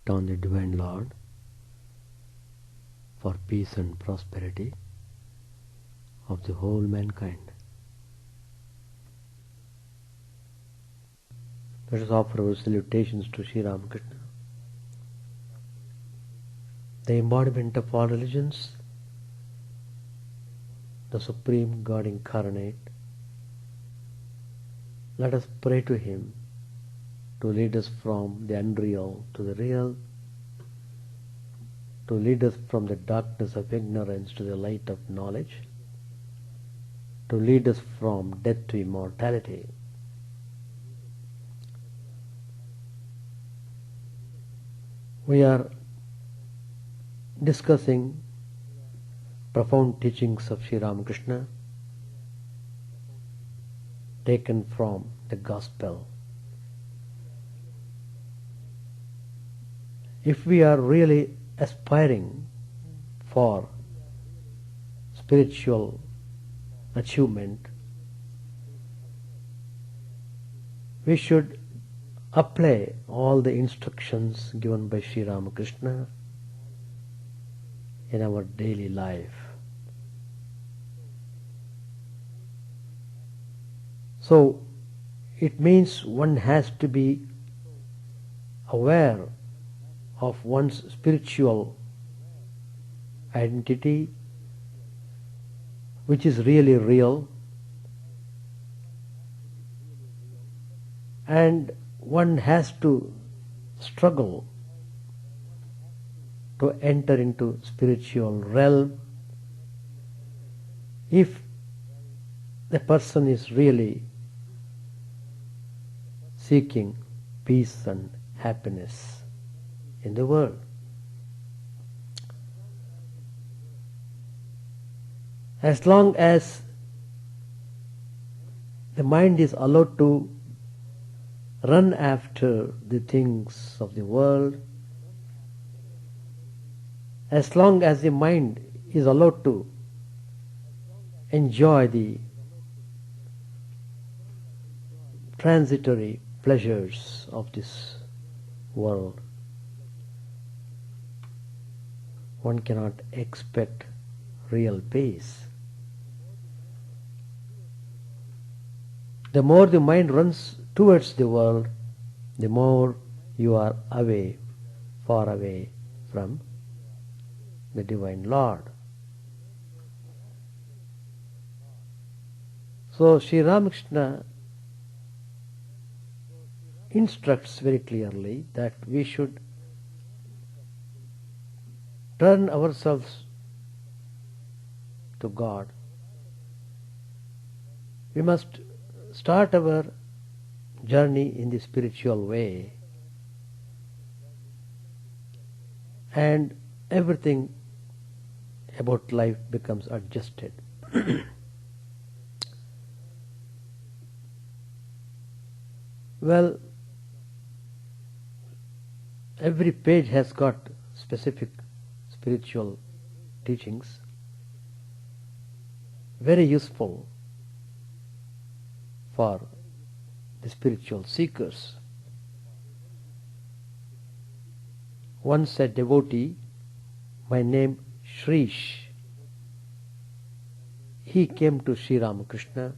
on the Divine Lord for peace and prosperity of the whole mankind. Let us offer our salutations to Sri Ramakrishna, the embodiment of all religions, the Supreme God Incarnate. Let us pray to Him to lead us from the unreal to the real, to lead us from the darkness of ignorance to the light of knowledge, to lead us from death to immortality. We are discussing profound teachings of Sri Ramakrishna taken from the Gospel. If we are really aspiring for spiritual achievement, we should apply all the instructions given by Sri Ramakrishna in our daily life. So it means one has to be aware of one's spiritual identity, which is really real, and one has to struggle to enter into spiritual realm if the person is really seeking peace and happiness in the world. As long as the mind is allowed to run after the things of the world, as long as the mind is allowed to enjoy the transitory pleasures of this world, one cannot expect real peace. The more the mind runs towards the world, the more you are away, far away from the Divine Lord. So Sri Ramakrishna instructs very clearly that we should turn ourselves to God. We must start our journey in the spiritual way, and everything about life becomes adjusted. Well, every page has got specific spiritual teachings, very useful for the spiritual seekers. Once a devotee by name Shrish, he came to Sri Ramakrishna.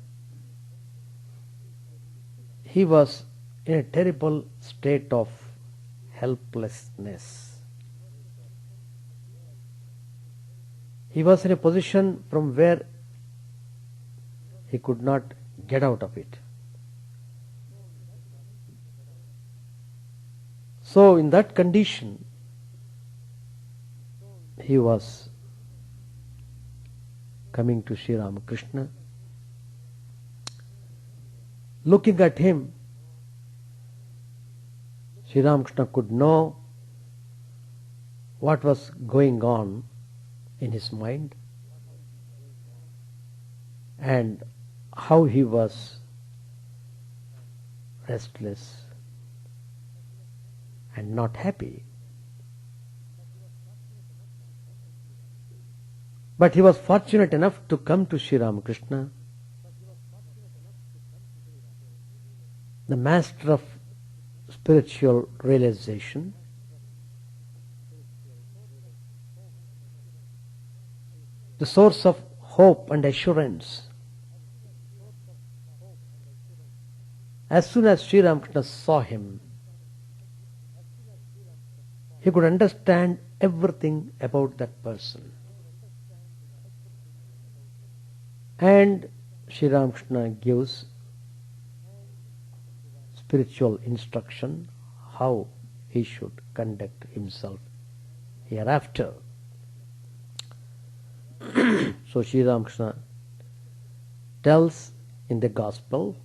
He was in a terrible state of helplessness. He was in a position from where he could not get out of it. So in that condition, he was coming to Sri Ramakrishna. Looking at him, Sri Ramakrishna could know what was going on in his mind and how he was restless and not happy. But he was fortunate enough to come to Sri Ramakrishna, the master of spiritual realization, the source of hope and assurance. As soon as Sri Ramakrishna saw him, he could understand everything about that person. And Sri Ramakrishna gives spiritual instruction how he should conduct himself hereafter. So Sri Ramakrishna tells in the Gospel,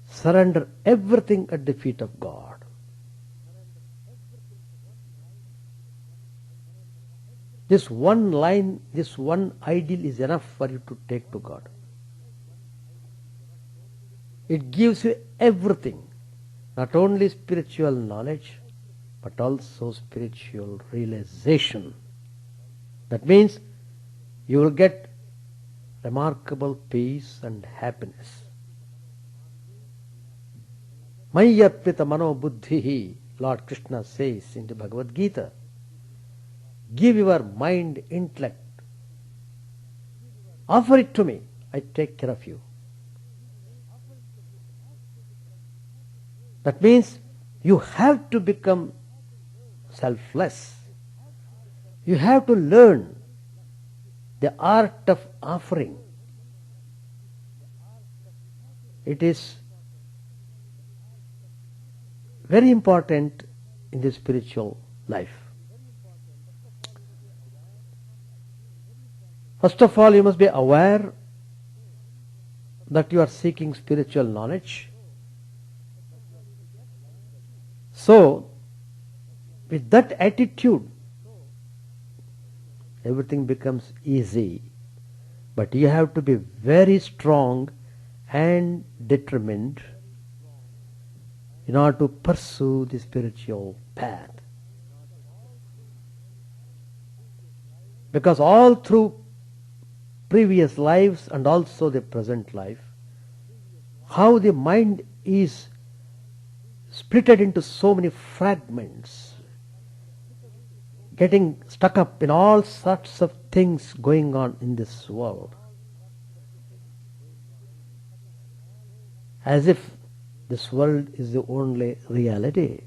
surrender everything at the feet of God. This one line, this one ideal is enough for you to take to God. It gives you everything, not only spiritual knowledge, but also spiritual realization. That means you will get remarkable peace and happiness. Mayarpita mano buddhihi, Lord Krishna says in the Bhagavad Gita. Give your mind, intellect. Offer it to me. I take care of you. That means you have to become selfless. You have to learn the art of offering. It is very important in the spiritual life. First of all, you must be aware that you are seeking spiritual knowledge. So, with that attitude, everything becomes easy. But you have to be very strong and determined in order to pursue the spiritual path. Because all through previous lives and also the present life, how the mind is splitted into so many fragments, getting stuck up in all sorts of things going on in this world, as if this world is the only reality.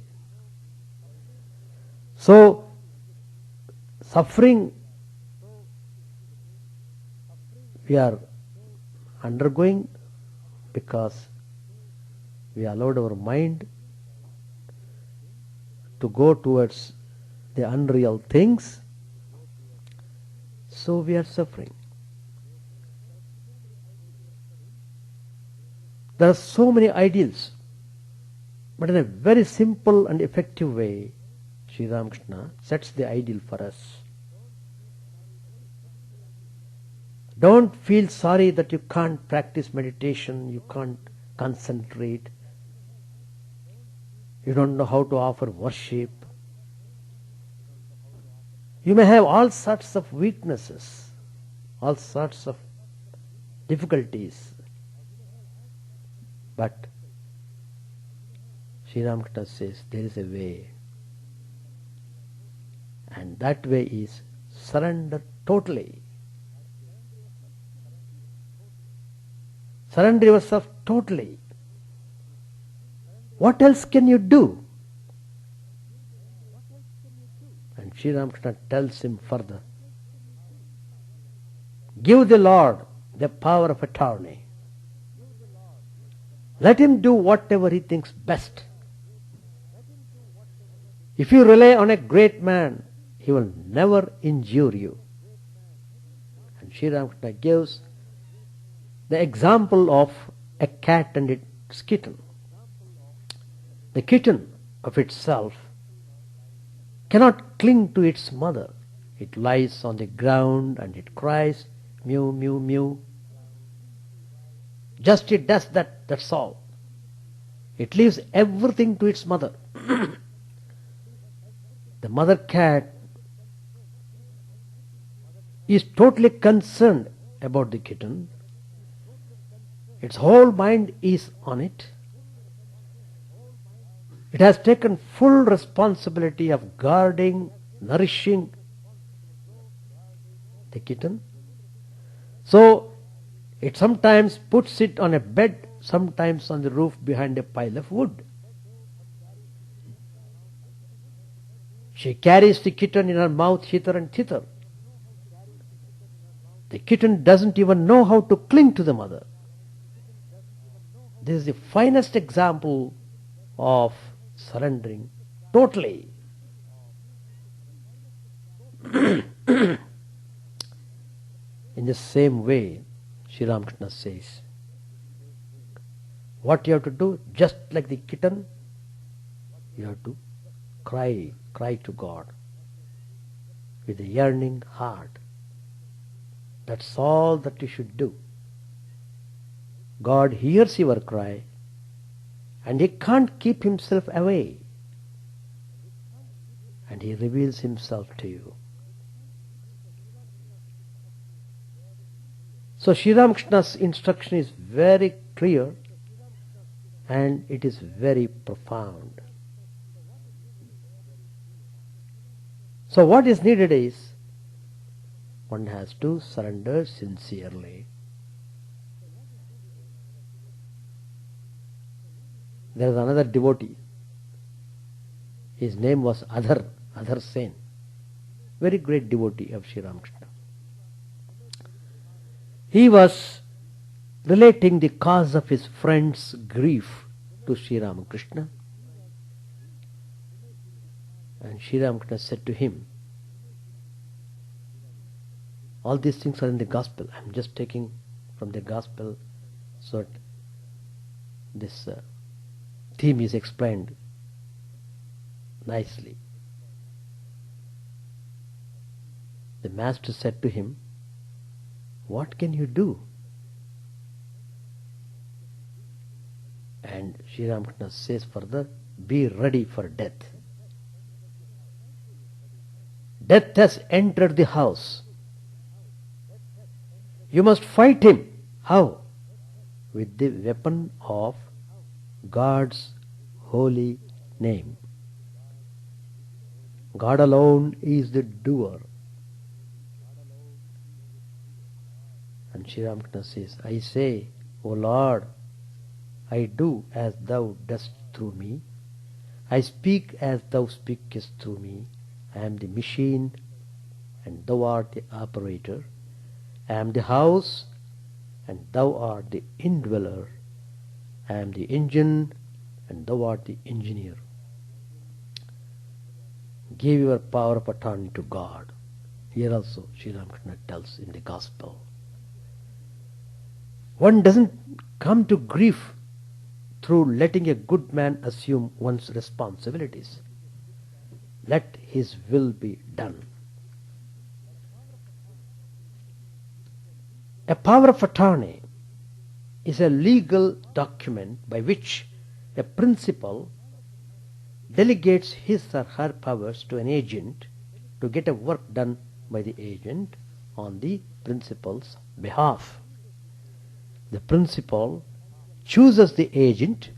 So, suffering we are undergoing because we allowed our mind to go towards the unreal things, so we are suffering. There are so many ideals, but in a very simple and effective way, Sri Ramakrishna sets the ideal for us. Don't feel sorry that you can't practice meditation, you can't concentrate, you don't know how to offer worship. You may have all sorts of weaknesses, all sorts of difficulties, but Sri Ramakrishna says there is a way, and that way is surrender totally. Surrender yourself totally. What else can you do? And Sri Ramakrishna tells him further, give the Lord the power of attorney. Let him do whatever he thinks best. If you rely on a great man, he will never injure you. And Sri Ramakrishna gives the example of a cat and its kitten. The kitten of itself cannot cling to its mother. It lies on the ground and it cries, mew, mew, mew. Just it does that, that's all. It leaves everything to its mother. The mother cat is totally concerned about the kitten. Its whole mind is on it. It has taken full responsibility of guarding, nourishing, the kitten. So it sometimes puts it on a bed, sometimes on the roof behind a pile of wood. She carries the kitten in her mouth hither and thither. The kitten doesn't even know how to cling to the mother. This is the finest example of surrendering totally. In the same way, Sri Ramakrishna says, what you have to do, just like the kitten, you have to cry to God with a yearning heart. That's all that you should do. God hears your cry and He can't keep Himself away, and He reveals Himself to you. So Sri Ramakrishna's instruction is very clear and it is very profound. So what is needed is, one has to surrender sincerely. There is another devotee. His name was Adhar Sen. Very great devotee of Sri Ramakrishna. He was relating the cause of his friend's grief to Sri Ramakrishna. And Sri Ramakrishna said to him, all these things are in the Gospel. I am just taking from the Gospel so that this theme is explained nicely. The Master said to him, what can you do? And Sri Ramakrishna says further, be ready for death. Death has entered the house. You must fight him. How? With the weapon of God's holy name. God alone is the doer. And Sri Ramakrishna says, I say, O Lord, I do as thou dost through me. I speak as thou speakest through me. I am the machine and thou art the operator. I am the house and thou art the indweller. I am the engine and thou art the engineer. Give your power of attorney to God. Here also Sri Ramakrishna tells in the Gospel. One doesn't come to grief through letting a good man assume one's responsibilities. Let his will be done. A power of attorney is a legal document by which a principal delegates his or her powers to an agent to get a work done by the agent on the principal's behalf. The principal chooses the agent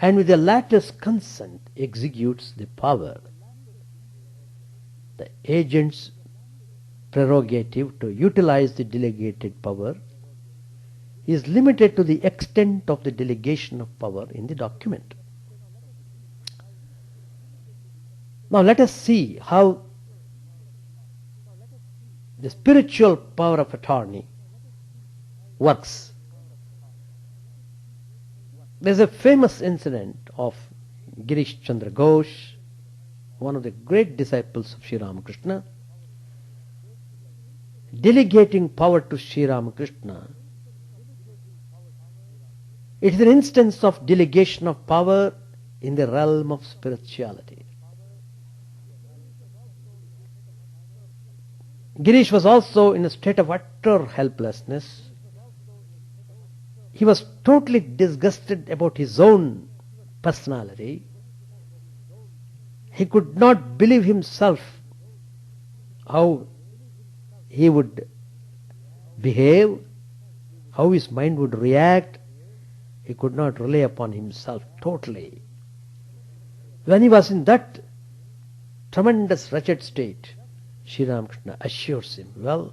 and with the latter's consent executes the power. The agent's prerogative to utilize the delegated power is limited to the extent of the delegation of power in the document. Now let us see how the spiritual power of attorney works. There is a famous incident of Girish Chandra Ghosh, one of the great disciples of Sri Ramakrishna, delegating power to Sri Ramakrishna. It is an instance of delegation of power in the realm of spirituality. Girish was also in a state of utter helplessness. He was totally disgusted about his own personality. He could not believe himself how he would behave, how his mind would react. He could not rely upon himself totally. When he was in that tremendous wretched state, Sri Ramakrishna assures him, well,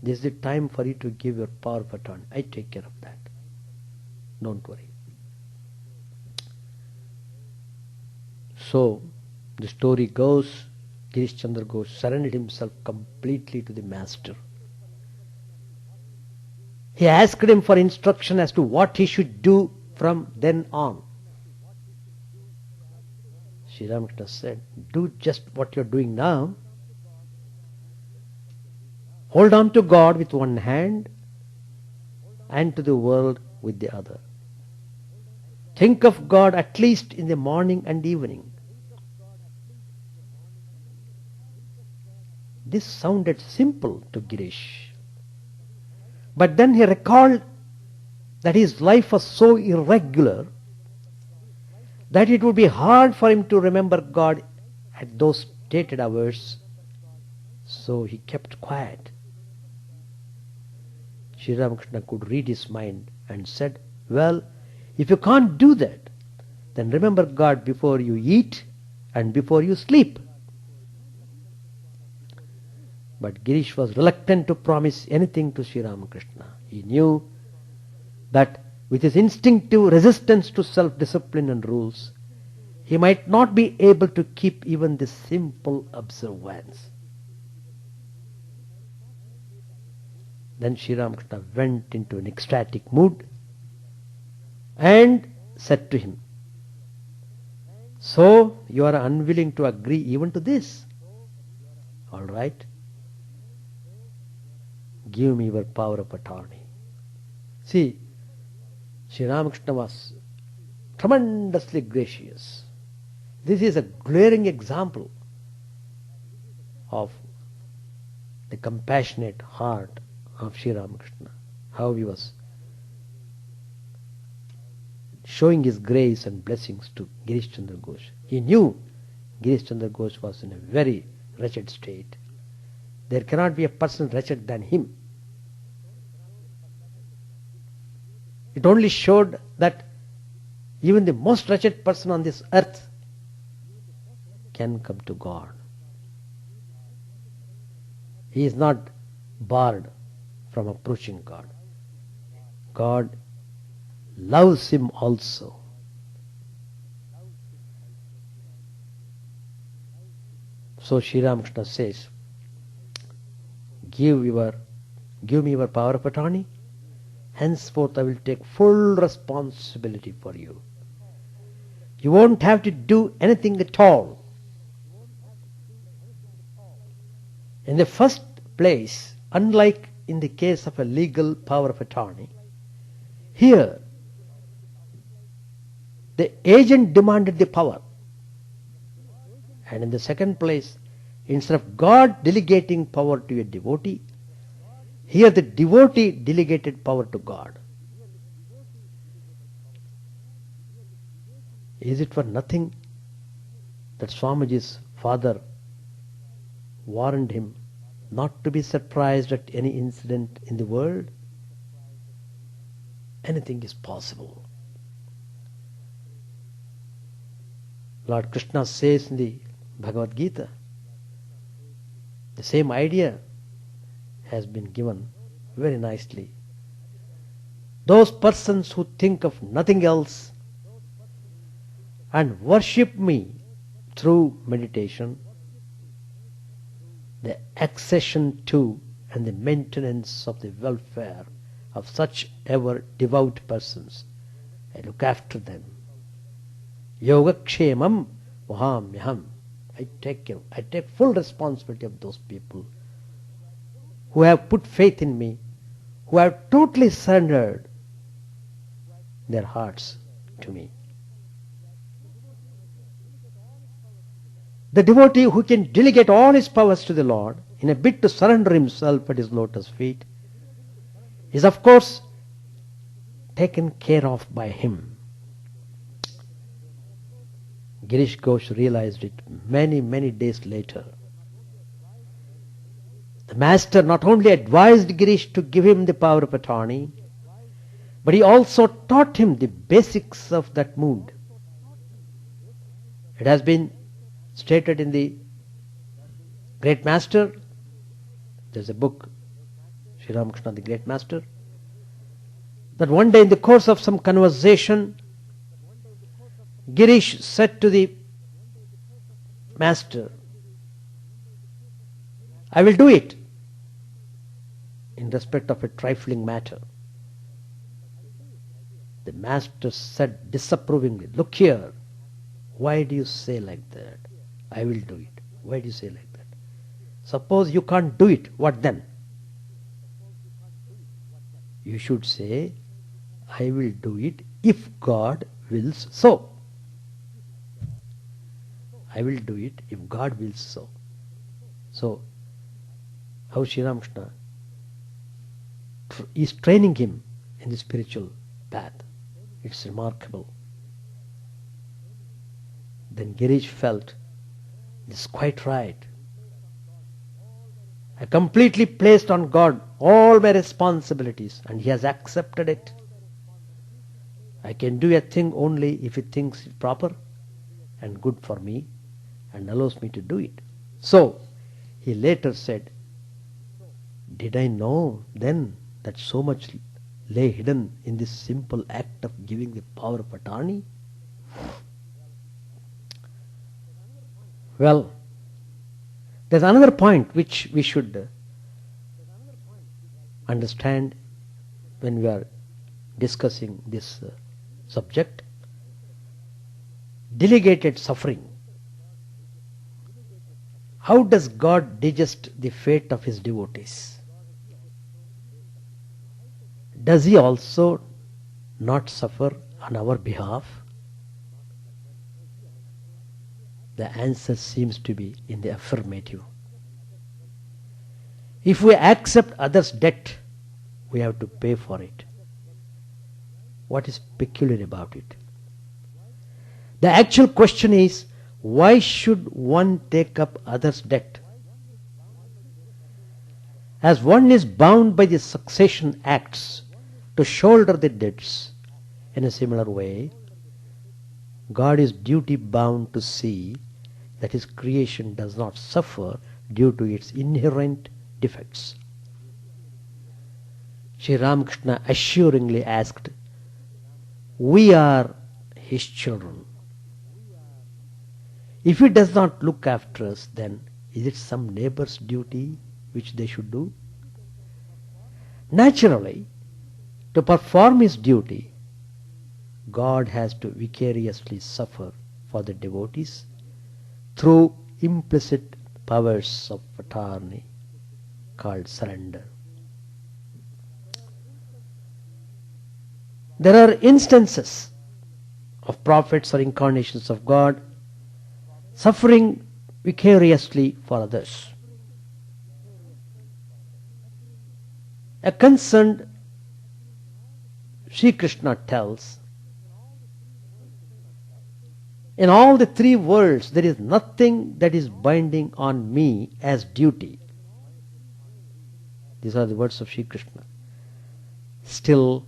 this is the time for you to give your power of attorney. I take care of that. Don't worry. So, the story goes, Girish Chandra Ghosh surrendered himself completely to the master. He asked him for instruction as to what he should do from then on. Sri Ramakrishna said, do just what you're doing now. Hold on to God with one hand and to the world with the other. Think of God at least in the morning and evening. This sounded simple to Girish. But then he recalled that his life was so irregular that it would be hard for him to remember God at those stated hours. So he kept quiet. Sri Ramakrishna could read his mind and said, well, if you can't do that, then remember God before you eat and before you sleep. But Girish was reluctant to promise anything to Sri Ramakrishna. He knew that with his instinctive resistance to self-discipline and rules, he might not be able to keep even this simple observance. Then Sri Ramakrishna went into an ecstatic mood and said to him, so you are unwilling to agree even to this? All right. Give me your power of attorney. See, Sri Ramakrishna was tremendously gracious. This is a glaring example of the compassionate heart of Sri Ramakrishna, how he was showing his grace and blessings to Girish Chandra Ghosh. He knew Girish Chandra Ghosh was in a very wretched state. There cannot be a person wretched than him. It only showed that even the most wretched person on this earth can come to God. He is not barred from approaching God. God loves him also. So Sri Ramakrishna says, give me your power of attorney. Henceforth I will take full responsibility for you. You won't have to do anything at all. In the first place, unlike in the case of a legal power of attorney, here the agent demanded the power. And in the second place, instead of God delegating power to a devotee, here the devotee delegated power to God. Is it for nothing that Swamiji's father warned him not to be surprised at any incident in the world? Anything is possible. Lord Krishna says in the Bhagavad Gita, the same idea has been given very nicely. Those persons who think of nothing else and worship me through meditation, the accession to and the maintenance of the welfare of such ever devout persons, I look after them. Yogakshemam vahamyaham. I take full responsibility of those people who have put faith in me, who have totally surrendered their hearts to me. The devotee who can delegate all his powers to the Lord in a bid to surrender himself at his lotus feet is of course taken care of by him. Girish Ghosh realized it many, many days later. The master not only advised Girish to give him the power of attorney, but he also taught him the basics of that mood. It has been stated in the Great Master. There's a book, Sri Ramakrishna, the Great Master, that one day in the course of some conversation, Girish said to the Master, I will do it in respect of a trifling matter. The Master said disapprovingly, look here, why do you say like that? I will do it. Why do you say like that? Suppose you can't do it, what then? You should say, I will do it if God wills so. I will do it if God wills so. So, how Sri Ramakrishna is training him in the spiritual path. It's remarkable. Then Girish felt, this is quite right. I completely placed on God all my responsibilities and He has accepted it. I can do a thing only if He thinks it proper and good for me and allows me to do it. So, he later said, did I know then that so much lay hidden in this simple act of giving the power of attorney? Well, there's another point which we should understand when we are discussing this subject. Delegated suffering. How does God digest the fate of His devotees? Does He also not suffer on our behalf? The answer seems to be in the affirmative. If we accept others' debt, we have to pay for it. What is peculiar about it? The actual question is, why should one take up others' debt? As one is bound by the succession acts to shoulder the debts, in a similar way, God is duty bound to see that His creation does not suffer due to its inherent defects. Sri Ramakrishna assuringly asked, we are His children. If He does not look after us, then is it some neighbor's duty which they should do? Naturally, to perform His duty, God has to vicariously suffer for the devotees through implicit powers of attorney called surrender. There are instances of prophets or incarnations of God suffering vicariously for others. A concerned Sri Krishna tells, in all the three worlds there is nothing that is binding on me as duty. These are the words of Sri Krishna. Still,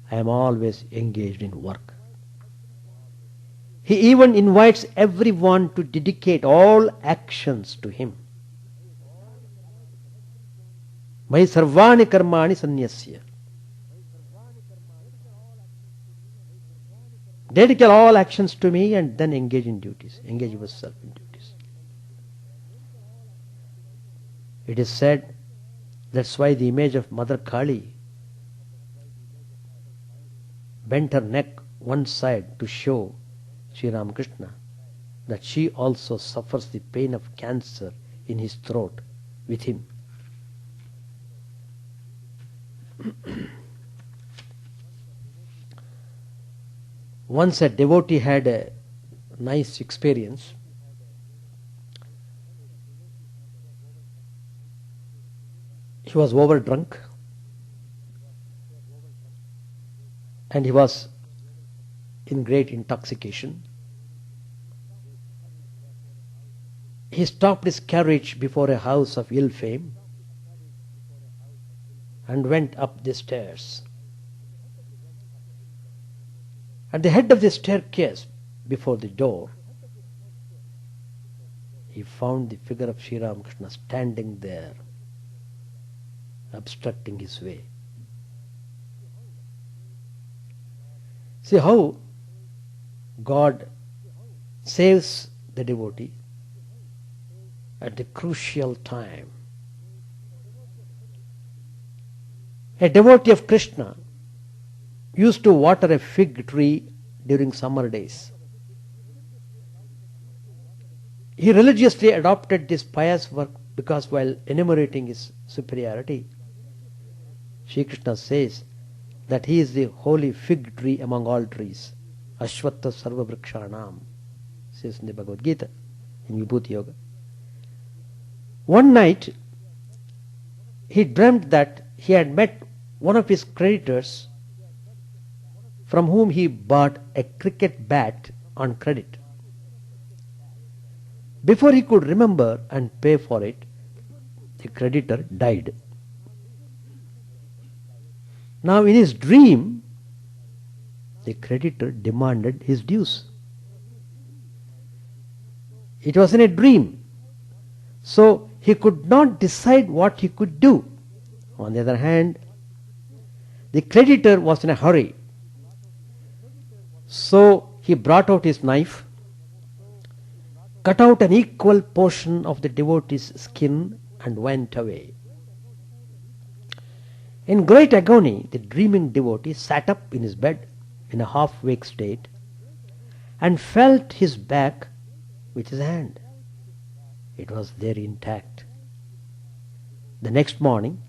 I am always engaged in work. He even invites everyone to dedicate all actions to Him. Mai sarvani karmani sanyasya. Dedicate all actions to me and then engage in duties. Engage yourself in duties. It is said, that's why the image of Mother Kali bent her neck one side to show Sri Ramakrishna that she also suffers the pain of cancer in his throat with him. Once a devotee had a nice experience. He was over drunk and he was in great intoxication. He stopped his carriage before a house of ill fame and went up the stairs. At the head of the staircase, before the door, he found the figure of Sri Ramakrishna standing there, obstructing his way. See how God saves the devotee at the crucial time. A devotee of Krishna used to water a fig tree during summer days. He religiously adopted this pious work because while enumerating his superiority, Sri Krishna says that he is the holy fig tree among all trees. Ashwatha sarva vrikshanam, says in the Bhagavad Gita, in Vibhuti Yoga. One night, he dreamt that he had met one of his creditors from whom he bought a cricket bat on credit. Before he could remember and pay for it, the creditor died. Now in his dream, the creditor demanded his dues. It was in a dream, so he could not decide what he could do. On the other hand, the creditor was in a hurry, so he brought out his knife, cut out an equal portion of the devotee's skin and went away. In great agony, the dreaming devotee sat up in his bed in a half-wake state and felt his back with his hand. It was there intact. The next morning,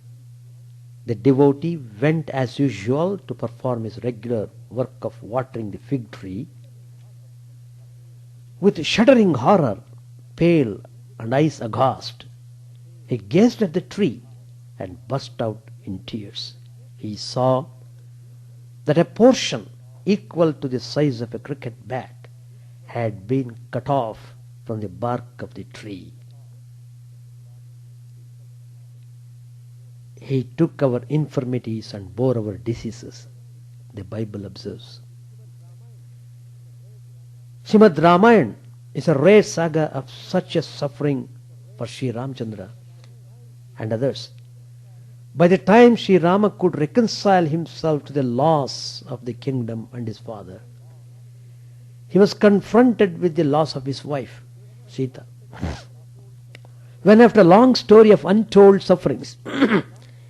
the devotee went as usual to perform his regular work of watering the fig tree. With shuddering horror, pale and eyes aghast, he gazed at the tree and burst out in tears. He saw that a portion equal to the size of a cricket bat had been cut off from the bark of the tree. He took our infirmities and bore our diseases, the Bible observes. Srimad Ramayana is a rare saga of such a suffering for Sri Ramchandra and others. By the time Sri Rama could reconcile himself to the loss of the kingdom and his father, he was confronted with the loss of his wife, Sita. When after a long story of untold sufferings,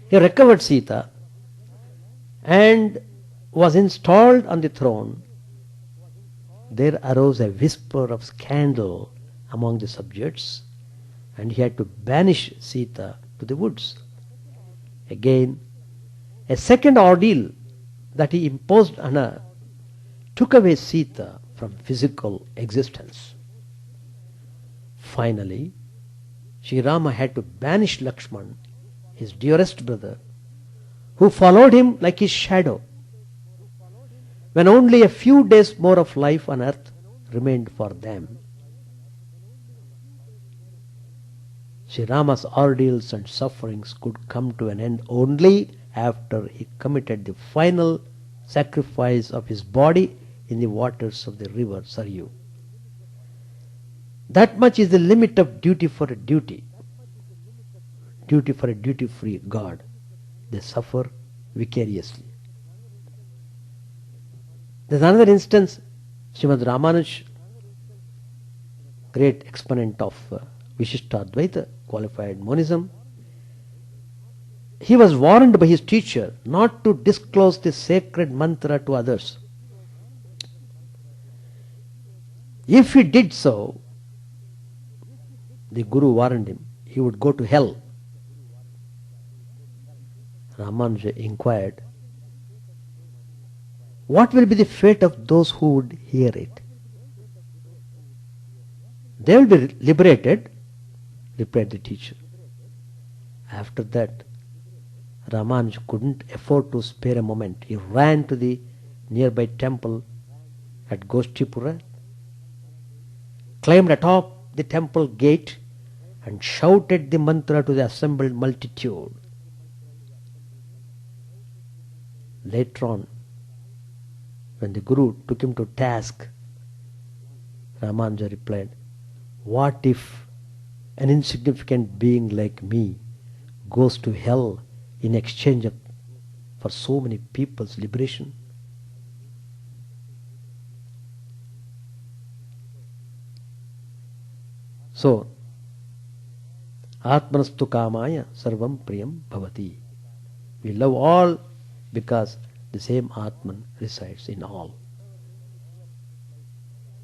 he recovered Sita and was installed on the throne, there arose a whisper of scandal among the subjects, and he had to banish Sita to the woods. Again, a second ordeal that he imposed on her took away Sita from physical existence. Finally, Sri Rama had to banish Lakshman, his dearest brother, who followed him like his shadow, when only a few days more of life on earth remained for them. Sri Rama's ordeals and sufferings could come to an end only after he committed the final sacrifice of his body in the waters of the river Saryu. That much is the limit of duty for a duty. Duty for a duty-free God. They suffer vicariously. There's another instance, Srimad Ramanuj, great exponent of Vishishtadvaita, qualified monism. He was warned by his teacher not to disclose the sacred mantra to others. If he did so, the Guru warned him, he would go to hell. Ramanuja inquired, what will be the fate of those who would hear it? They will be liberated, replied the teacher. After that, Ramanuja couldn't afford to spare a moment. He ran to the nearby temple at Goshtipura, climbed atop the temple gate and shouted the mantra to the assembled multitude. Later on, when the Guru took him to task, Ramanuja replied, what if an insignificant being like me goes to hell in exchange for so many people's liberation? So, Atmanastu Kamaya Sarvam Priyam Bhavati. We love all because the same Atman resides in all.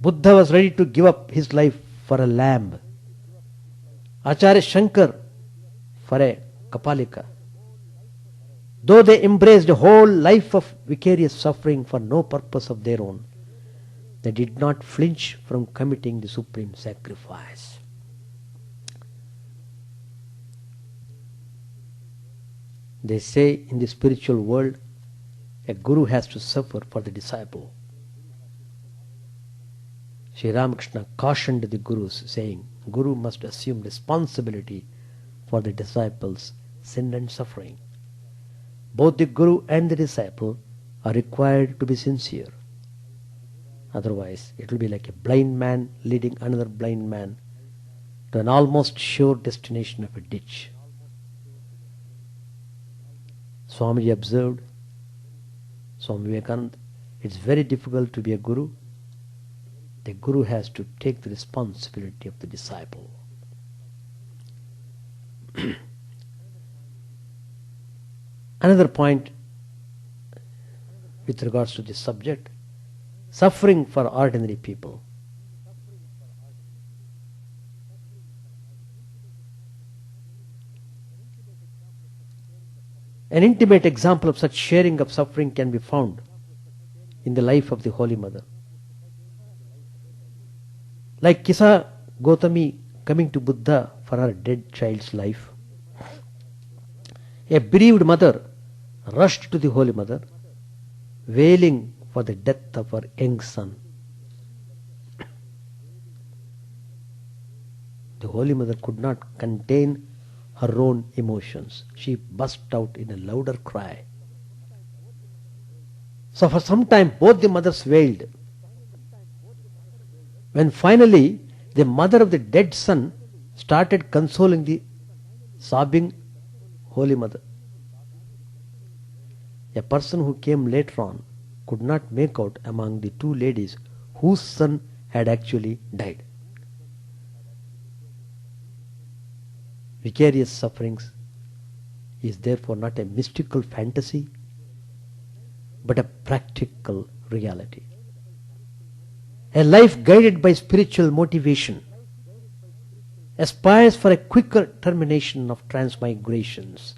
Buddha was ready to give up his life for a lamb. Acharya Shankar for a Kapalika. Though they embraced a whole life of vicarious suffering for no purpose of their own, they did not flinch from committing the supreme sacrifice. They say in the spiritual world, a guru has to suffer for the disciple. Sri Ramakrishna cautioned the gurus, saying, Guru must assume responsibility for the disciple's sin and suffering. Both the guru and the disciple are required to be sincere. Otherwise, it will be like a blind man leading another blind man to an almost sure destination of a ditch. Swamiji observed, Swami Vivekananda, it's very difficult to be a guru. The guru has to take the responsibility of the disciple. Another point with regards to this subject, suffering for ordinary people. An intimate example of such sharing of suffering can be found in the life of the Holy Mother. Like Kisa Gautami coming to Buddha for her dead child's life, a bereaved mother rushed to the Holy Mother, wailing for the death of her young son. The Holy Mother could not contain her own emotions. She burst out in a louder cry. So for some time both the mothers wailed. When finally the mother of the dead son started consoling the sobbing Holy Mother, a person who came later on could not make out among the two ladies whose son had actually died. Vicarious sufferings is therefore not a mystical fantasy, but a practical reality. A life guided by spiritual motivation aspires for a quicker termination of transmigrations.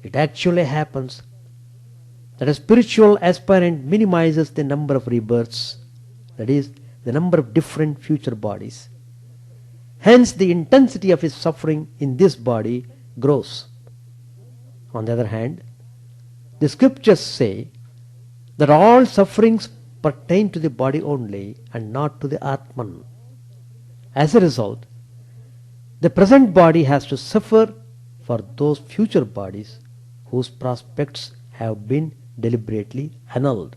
It actually happens that a spiritual aspirant minimizes the number of rebirths, that is, the number of different future bodies. Hence, the intensity of his suffering in this body grows. On the other hand, the scriptures say that all sufferings pertain to the body only and not to the Atman. As a result, the present body has to suffer for those future bodies whose prospects have been deliberately annulled.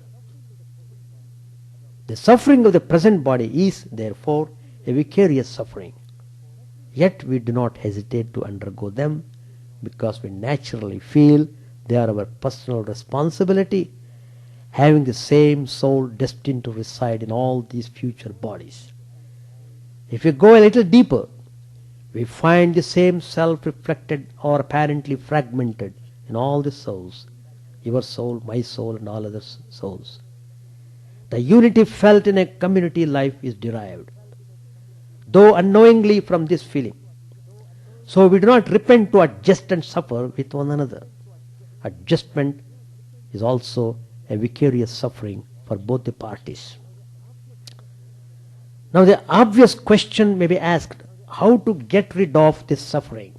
The suffering of the present body is, therefore, a vicarious suffering. Yet we do not hesitate to undergo them because we naturally feel they are our personal responsibility, having the same soul destined to reside in all these future bodies. If we go a little deeper, we find the same self reflected or apparently fragmented in all the souls, your soul, my soul, and all other souls. The unity felt in a community life is derived, though unknowingly, from this feeling. So we do not repent to adjust and suffer with one another. Adjustment is also a vicarious suffering for both the parties. Now the obvious question may be asked, how to get rid of this suffering?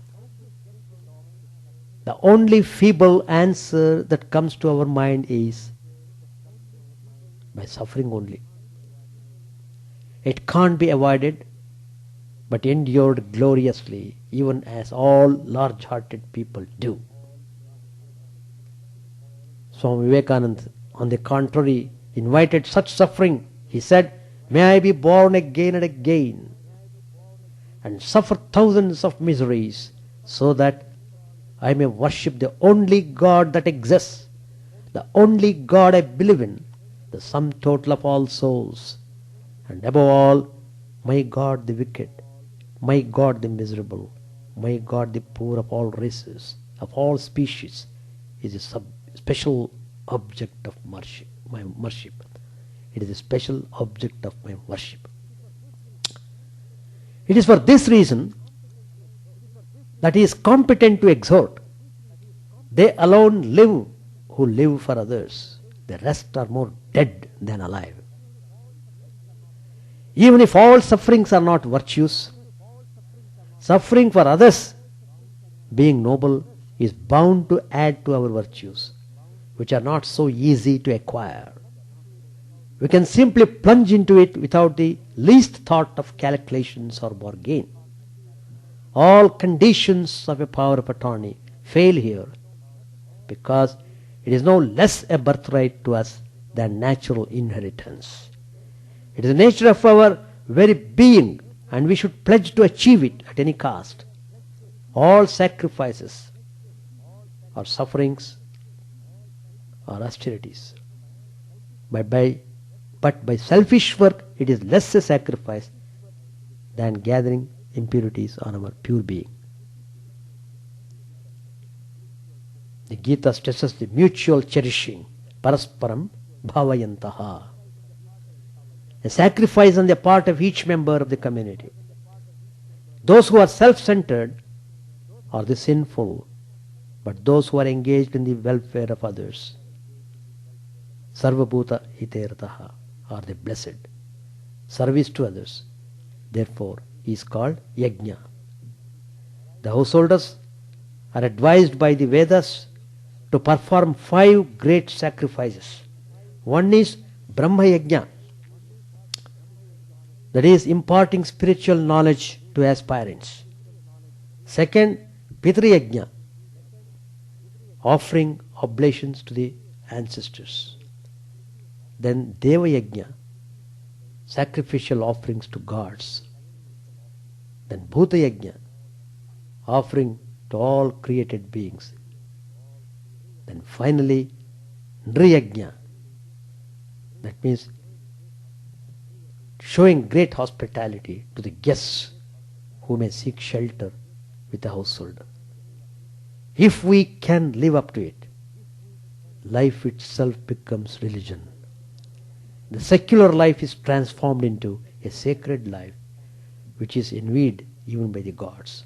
The only feeble answer that comes to our mind is by suffering only. It can't be avoided, but endured gloriously, even as all large-hearted people do. Swami Vivekananda, on the contrary, invited such suffering. He said, "May I be born again and again." and suffer thousands of miseries so that I may worship the only God that exists, the only God I believe in, the sum total of all souls, and above all, my God the wicked, my God the miserable, my God the poor of all races, of all species, is a special object of worship, my worship. It is a special object of my worship. It is for this reason that he is competent to exhort. They alone live who live for others. The rest are more dead than alive. Even if all sufferings are not virtues, suffering for others, being noble, is bound to add to our virtues, which are not so easy to acquire. We can simply plunge into it without the least thought of calculations or bargain. All conditions of a power of attorney fail here, because it is no less a birthright to us than natural inheritance. It is the nature of our very being, and we should pledge to achieve it at any cost. All sacrifices or sufferings or austerities. But by selfish work, it is less a sacrifice than gathering impurities on our pure being. The Gita stresses the mutual cherishing, parasparam bhavayantaha. A sacrifice on the part of each member of the community. Those who are self-centered are the sinful, but those who are engaged in the welfare of others, sarvabhuta hiterataha, are the blessed. Service to others, therefore, is called yajna. The householders are advised by the Vedas to perform 5 great sacrifices. One is Brahma Yajna, that is imparting spiritual knowledge to aspirants. Second, Pitri Yajna, offering oblations to the ancestors. Then Deva Yajna, sacrificial offerings to gods. Then Bhuta Yajna, offering to all created beings. Then finally, Nriyajna, that means showing great hospitality to the guests who may seek shelter with the householder. If we can live up to it, life itself becomes religion. The secular life is transformed into a sacred life, which is envied even by the gods.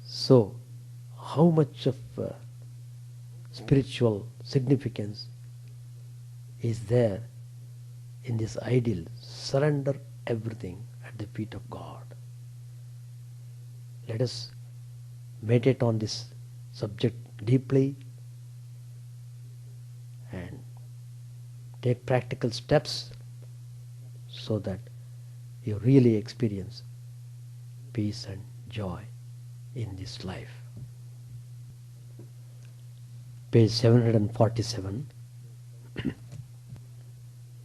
So, how much of spiritual significance is there in this ideal? Surrender everything at the feet of God. Let us meditate on this subject deeply and take practical steps so that you really experience peace and joy in this life. Page 747.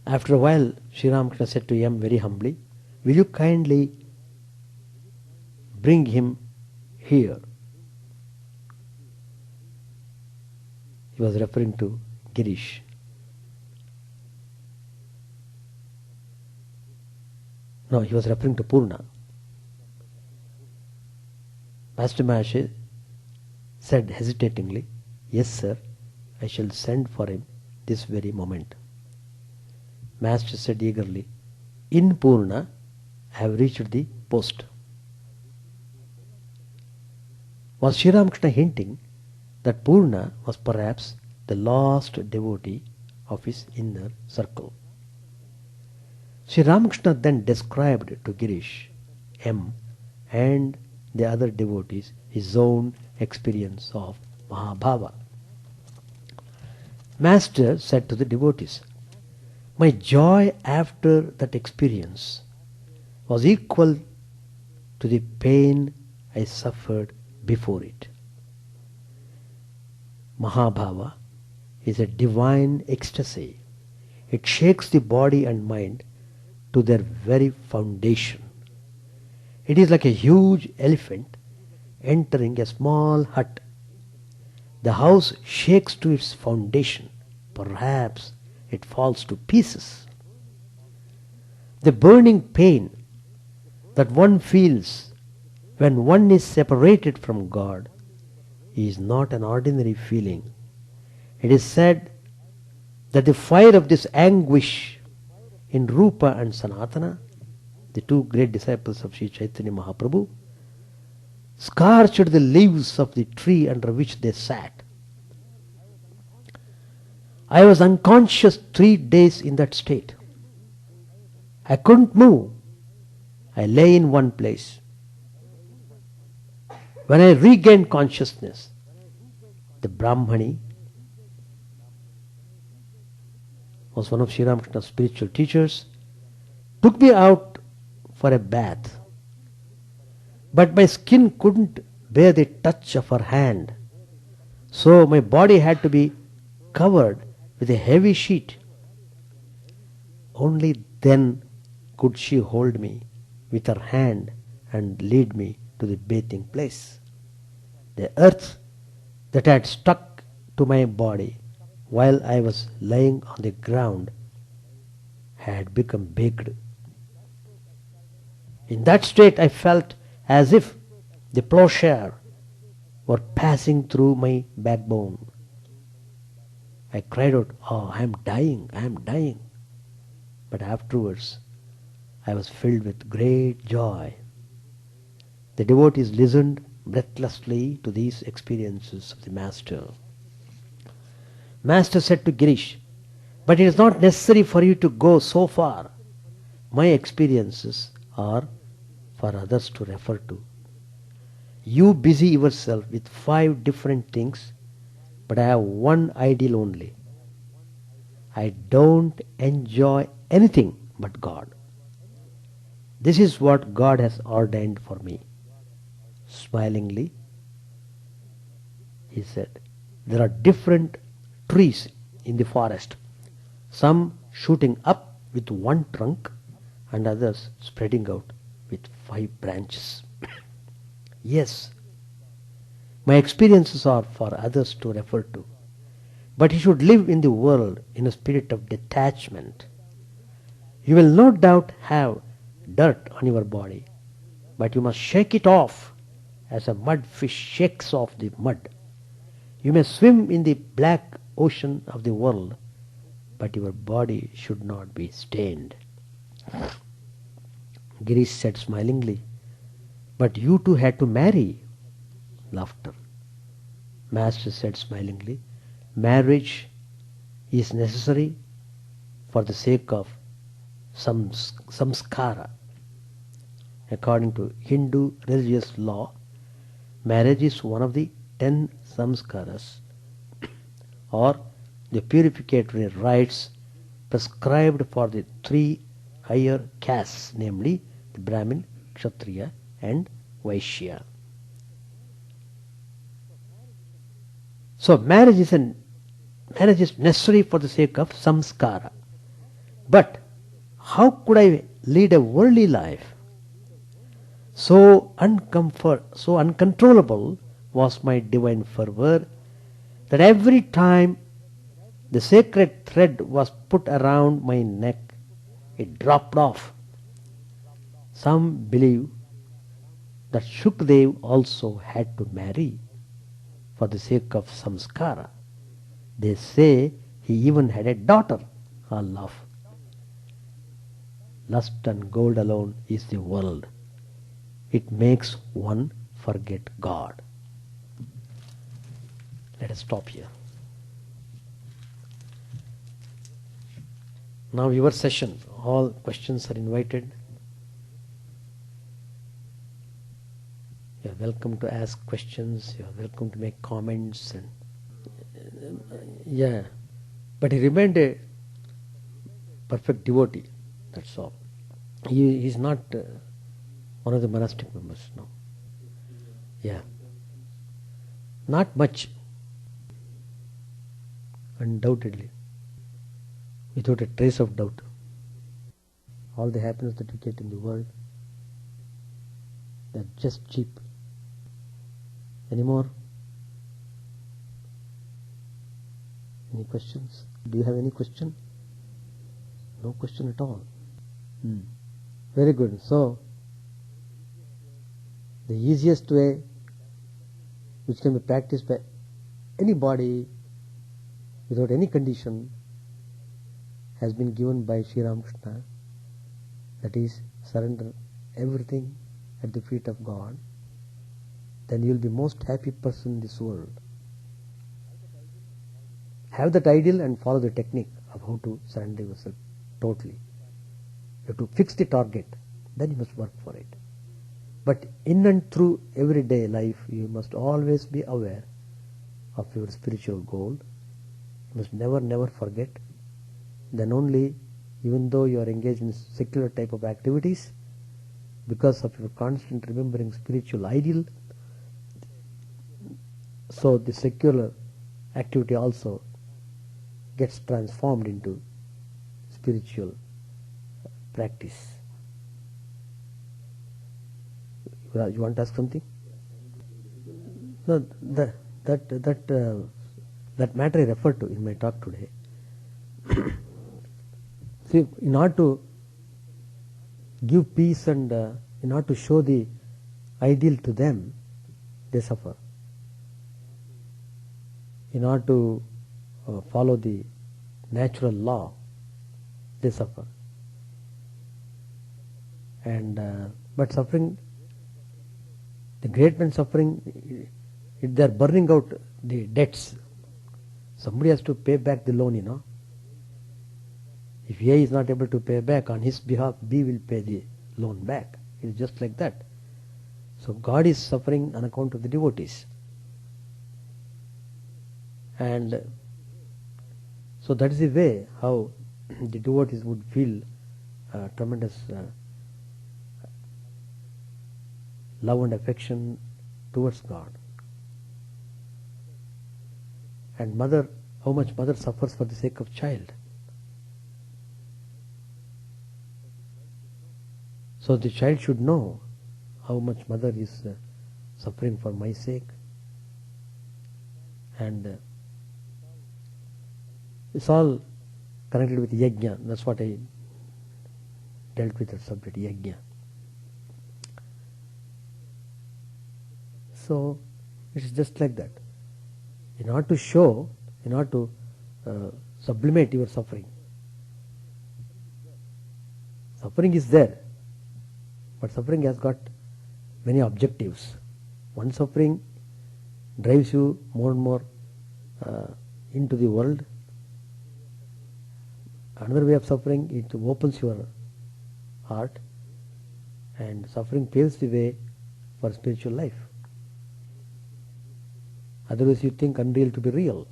After a while, Sri Ramakrishna said to him very humbly, "Will you kindly bring him here?" He was referring to Girish. No, he was referring to Purna. Master Maharshi said hesitatingly, "Yes, sir, I shall send for him this very moment." Master said eagerly, "In Purna, I have reached the post." Was Sri Ramakrishna hinting that Purna was perhaps the last devotee of his inner circle? Sri Ramakrishna then described to Girish, M, and the other devotees his own experience of Mahabhava. Master said to the devotees, "My joy after that experience was equal to the pain I suffered before it." Mahabhava is a divine ecstasy. It shakes the body and mind to their very foundation. It is like a huge elephant entering a small hut. The house shakes to its foundation. Perhaps it falls to pieces. The burning pain that one feels when one is separated from God is not an ordinary feeling. It is said that the fire of this anguish in Rupa and Sanatana, the two great disciples of Sri Chaitanya Mahaprabhu, scorched the leaves of the tree under which they sat. I was unconscious 3 days in that state. I couldn't move. I lay in one place. When I regained consciousness, the Brahmani was one of Sri Ramakrishna's spiritual teachers, took me out for a bath. But my skin couldn't bear the touch of her hand, so my body had to be covered with a heavy sheet. Only then could she hold me with her hand and lead me to the bathing place. The earth that had stuck to my body while I was lying on the ground had become baked. In that state I felt as if the plowshare were passing through my backbone. I cried out, "Oh, I am dying, I am dying." But afterwards I was filled with great joy. The devotees listened breathlessly to these experiences of the Master. Master said to Girish, "But it is not necessary for you to go so far. My experiences are for others to refer to. You busy yourself with 5 different things, but I have one ideal only. I don't enjoy anything but God. This is what God has ordained for me." Smilingly, he said, "There are different trees in the forest, some shooting up with one trunk and others spreading out with 5 branches. Yes, my experiences are for others to refer to, but you should live in the world in a spirit of detachment. You will no doubt have dirt on your body, but you must shake it off as a mudfish shakes off the mud. You may swim in the black ocean of the world, but your body should not be stained." Girish said smilingly, "But you too had to marry." Laughter. Master said smilingly, "Marriage is necessary for the sake of samskara. According to Hindu religious law, marriage is one of the 10 samskaras, or the purificatory rites prescribed for the 3 higher castes, namely the Brahmin, Kshatriya and Vaishya. So marriage is necessary for the sake of samskara. But how could I lead a worldly life? So uncontrollable was my divine fervor that every time the sacred thread was put around my neck, it dropped off. Some believe that Shukdev also had to marry for the sake of samskara. They say he even had a daughter. All laugh. Lust and gold alone is the world. It makes one forget God. Let us stop here. Now your session. All questions are invited. You are welcome to ask questions. You are welcome to make comments. And but he remained a perfect devotee. That's all. He is not one of the monastic members. No. Yeah. Not much. Undoubtedly. Without a trace of doubt. All the happiness that you get in the world They are just cheap. Any more? Any questions? Do you have any question? No question at all. Very good. So, the easiest way which can be practiced by anybody without any condition has been given by Sri Ramakrishna. That is, surrender everything at the feet of God. Then you will be most happy person in this world. Have that ideal and follow the technique of how to surrender yourself totally. You have to fix the target, then you must work for it. But in and through everyday life, you must always be aware of your spiritual goal. You must never forget. Then only, even though you are engaged in secular type of activities, because of your constant remembering spiritual ideal, so the secular activity also gets transformed into spiritual practice. You want to ask something? No, that matter I referred to in my talk today. See, in order to give peace and in order to show the ideal to them, they suffer. In order to follow the natural law, they suffer. And but suffering, the great man suffering, they are burning out the debts. Somebody has to pay back the loan, you know. If A is not able to pay back, on his behalf B will pay the loan back. It's just like that. So God is suffering on account of the devotees. And so that is the way how the devotees would feel tremendous love and affection towards God. And mother, how much mother suffers for the sake of child. So the child should know how much mother is suffering for my sake. And it's all connected with yajna. That's what I dealt with, the subject, yajna. So it's just like that. In order to show, in order to sublimate your suffering. Suffering is there, but suffering has got many objectives. One suffering drives you more and more into the world. Another way of suffering, it opens your heart, and suffering paves the way for spiritual life. Otherwise you think unreal to be real.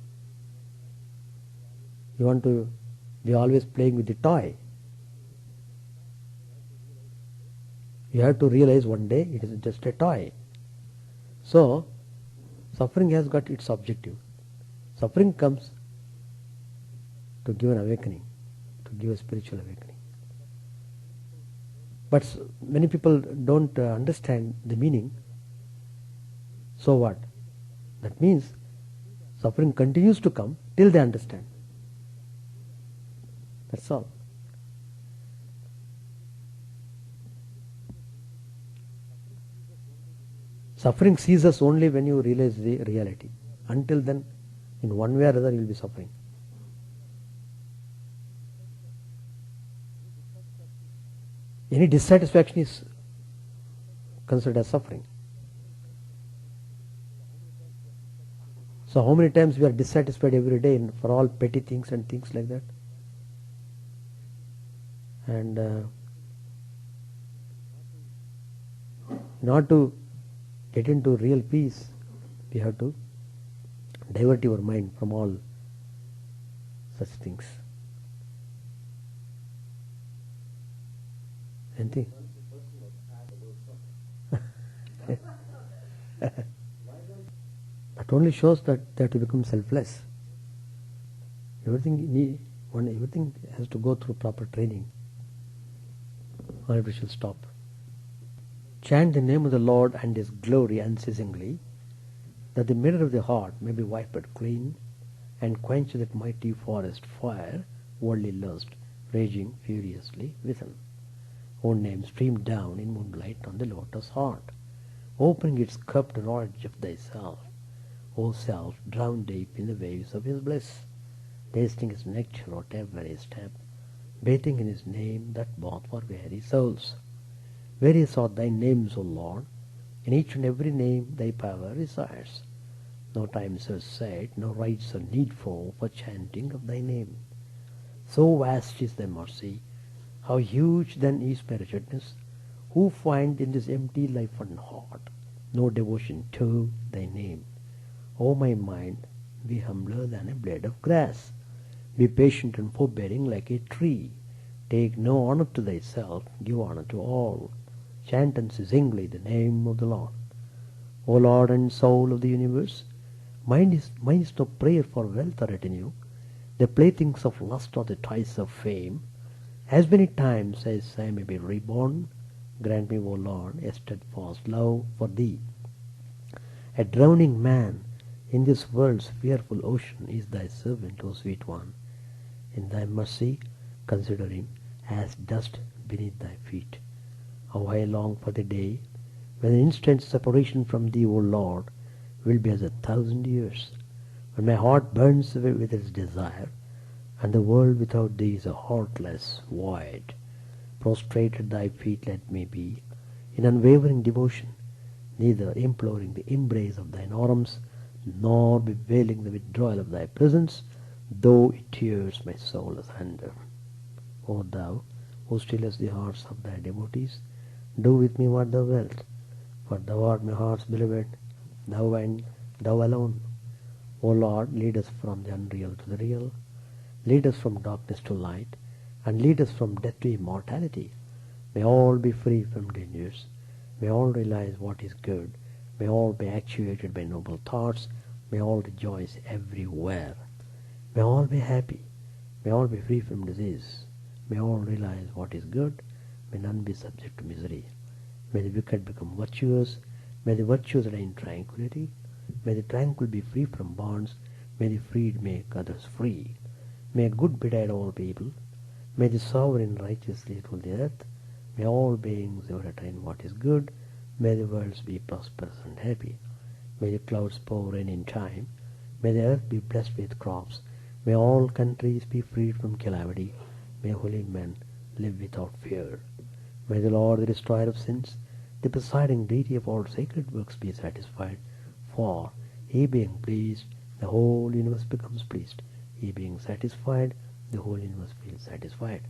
You want to be always playing with the toy. You have to realize one day it is just a toy. So suffering has got its objective. Suffering comes to give an awakening, to give a spiritual awakening. But many people don't understand the meaning. So what? That means suffering continues to come till they understand. That's all. Suffering sees us only when you realize the reality. Until then, in one way or other, you will be suffering. Any dissatisfaction is considered as suffering. So how many times we are dissatisfied every day for all petty things and things like that? And in order to get into real peace, we have to divert your mind from all such things. Anything? That only shows that they have to become selfless. Everything has to go through proper training, or it will stop. Chant the name of the Lord and His glory unceasingly, that the mirror of the heart may be wiped clean, and quench that mighty forest fire, worldly lust, raging furiously within. Own name streamed down in moonlight on the lotus heart, opening its cupped knowledge of thyself, O self, drowned deep in the waves of His bliss, tasting His nectar at every step, bathing in His name that bath for weary souls. Various are thy names, O Lord, in each and every name thy power resides. No time so set, no rites so needful for chanting of thy name. So vast is thy mercy, how huge then is my wretchedness, who find in this empty life and heart no devotion to thy name. O my mind, be humbler than a blade of grass. Be patient and forbearing like a tree. Take no honor to thyself, give honor to all. Chant unceasingly the name of the Lord. O Lord and soul of the universe, mine is no prayer for wealth or retinue. The playthings of lust or the toys of fame. As many times as I may be reborn, grant me, O Lord, a steadfast love for thee. A drowning man in this world's fearful ocean is thy servant, O sweet one. In thy mercy, consider him as dust beneath thy feet. How I long for the day when an instant's separation from thee, O Lord, will be as 1,000 years, when my heart burns away with its desire, and the world without thee is a heartless void. Prostrate at thy feet let me be, in unwavering devotion, neither imploring the embrace of thine arms, nor bewailing the withdrawal of thy presence, though it tears my soul asunder. O thou, who stillest the hearts of thy devotees, do with me what thou wilt, for thou art my heart's beloved, thou and thou alone. O Lord, lead us from the unreal to the real, lead us from darkness to light, and lead us from death to immortality. May all be free from dangers, may all realize what is good, may all be actuated by noble thoughts, may all rejoice everywhere. May all be happy, may all be free from disease, may all realize what is good, may none be subject to misery. May the wicked become virtuous, may the virtuous reign in tranquility, may the tranquil be free from bonds, may the freed make others free. May good betide all people, may the sovereign righteously rule the earth, may all beings ever attain what is good, may the worlds be prosperous and happy. May the clouds pour rain in time, may the earth be blessed with crops, may all countries be freed from calamity, may holy men live without fear. May the Lord, the destroyer of sins, the presiding deity of all sacred works, be satisfied, for he being pleased, the whole universe becomes pleased. He being satisfied, the whole universe feels satisfied.